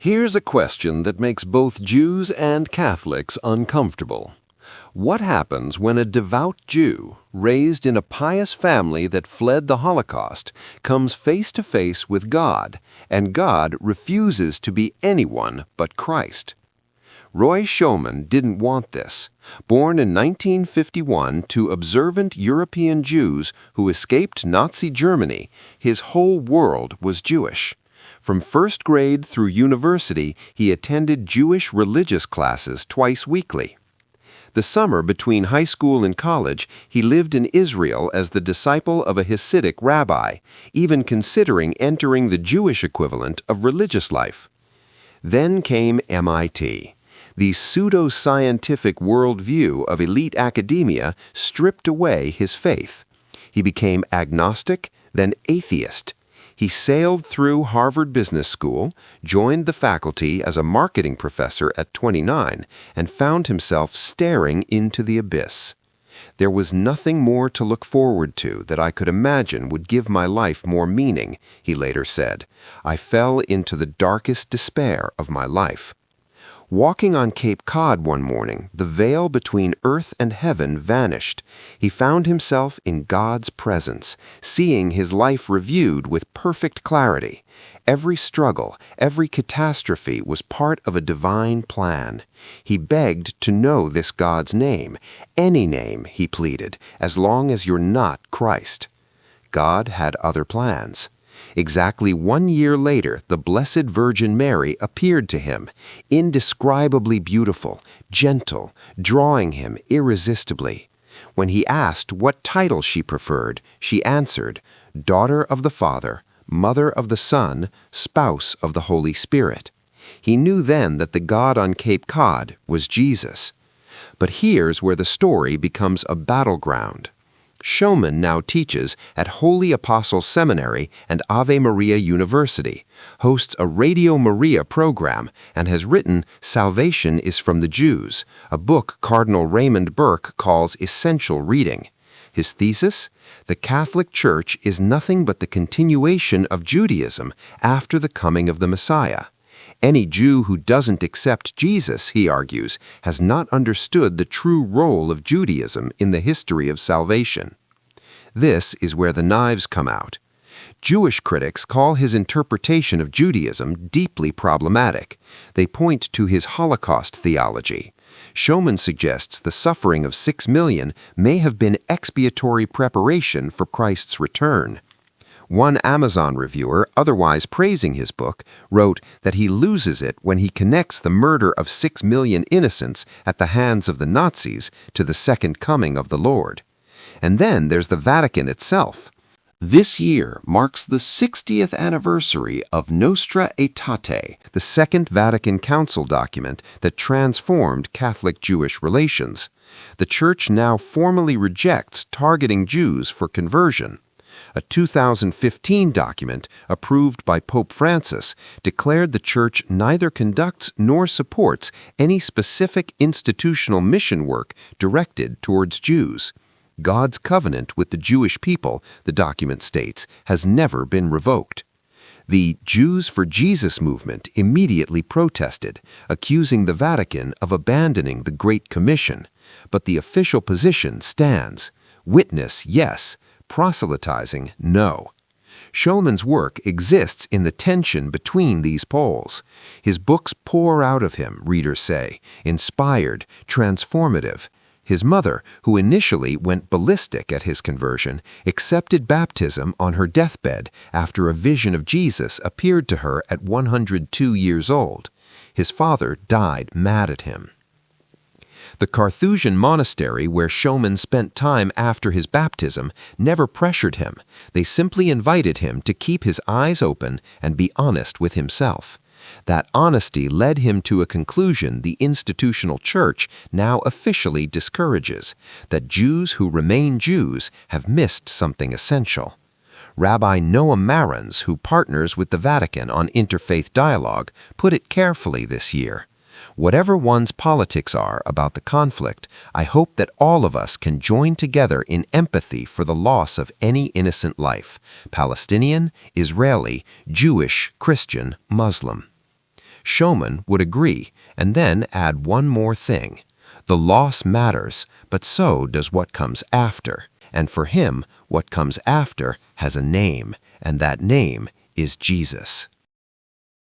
Here's a question that makes both Jews and Catholics uncomfortable. What happens when a devout Jew, raised in a pious family that fled the Holocaust, comes face to face with God, and God refuses to be anyone but Christ? Roy Schoeman didn't want this. Born in 1951 to observant European Jews who escaped Nazi Germany, his whole world was Jewish. From first grade through university, he attended Jewish religious classes twice weekly. The summer between high school and college, he lived in Israel as the disciple of a Hasidic rabbi, even considering entering the Jewish equivalent of religious life. Then came MIT. The pseudo-scientific worldview of elite academia stripped away his faith. He became agnostic, then atheist. He sailed through Harvard Business School, joined the faculty as a marketing professor at 29, and found himself staring into the abyss. There was nothing more to look forward to that I could imagine would give my life more meaning, he later said. I fell into the darkest despair of my life. Walking on Cape Cod one morning, the veil between earth and heaven vanished. He found himself in God's presence, seeing his life reviewed with perfect clarity. Every struggle, every catastrophe was part of a divine plan. He begged to know this God's name. Any name, he pleaded, as long as you're not Christ. God had other plans. Exactly 1 year later, the Blessed Virgin Mary appeared to him, indescribably beautiful, gentle, drawing him irresistibly. When he asked what title she preferred, she answered, Daughter of the Father, Mother of the Son, Spouse of the Holy Spirit. He knew then that the God on Cape Cod was Jesus. But here's where the story becomes a battleground. Schoeman now teaches at Holy Apostle Seminary and Ave Maria University, hosts a Radio Maria program, and has written Salvation is from the Jews, a book Cardinal Raymond Burke calls essential reading. His thesis? The Catholic Church is nothing but the continuation of Judaism after the coming of the Messiah. Any Jew who doesn't accept Jesus, he argues, has not understood the true role of Judaism in the history of salvation. This is where the knives come out. Jewish critics call his interpretation of Judaism deeply problematic. They point to his Holocaust theology. Schoeman suggests the suffering of 6 million may have been expiatory preparation for Christ's return. One Amazon reviewer, otherwise praising his book, wrote that he loses it when he connects the murder of 6 million innocents at the hands of the Nazis to the second coming of the Lord. And then there's the Vatican itself. This year marks the 60th anniversary of Nostra Aetate, the Second Vatican Council document that transformed Catholic-Jewish relations. The Church now formally rejects targeting Jews for conversion. A 2015 document, approved by Pope Francis, declared the Church neither conducts nor supports any specific institutional mission work directed towards Jews. God's covenant with the Jewish people, the document states, has never been revoked. The Jews for Jesus movement immediately protested, accusing the Vatican of abandoning the Great Commission. But the official position stands. Witness, yes. Proselytizing, no. Schoeman's work exists in the tension between these poles. His books pour out of him, readers say, inspired, transformative. His mother, who initially went ballistic at his conversion, accepted baptism on her deathbed after a vision of Jesus appeared to her at 102 years old. His father died mad at him. The Carthusian monastery where Schoeman spent time after his baptism never pressured him. They simply invited him to keep his eyes open and be honest with himself. That honesty led him to a conclusion the institutional church now officially discourages, that Jews who remain Jews have missed something essential. Rabbi Noah Marans, who partners with the Vatican on interfaith dialogue, put it carefully this year. Whatever one's politics are about the conflict, I hope that all of us can join together in empathy for the loss of any innocent life, Palestinian, Israeli, Jewish, Christian, Muslim. Schoeman would agree and then add one more thing. The loss matters, but so does what comes after. And for him, what comes after has a name, and that name is Jesus.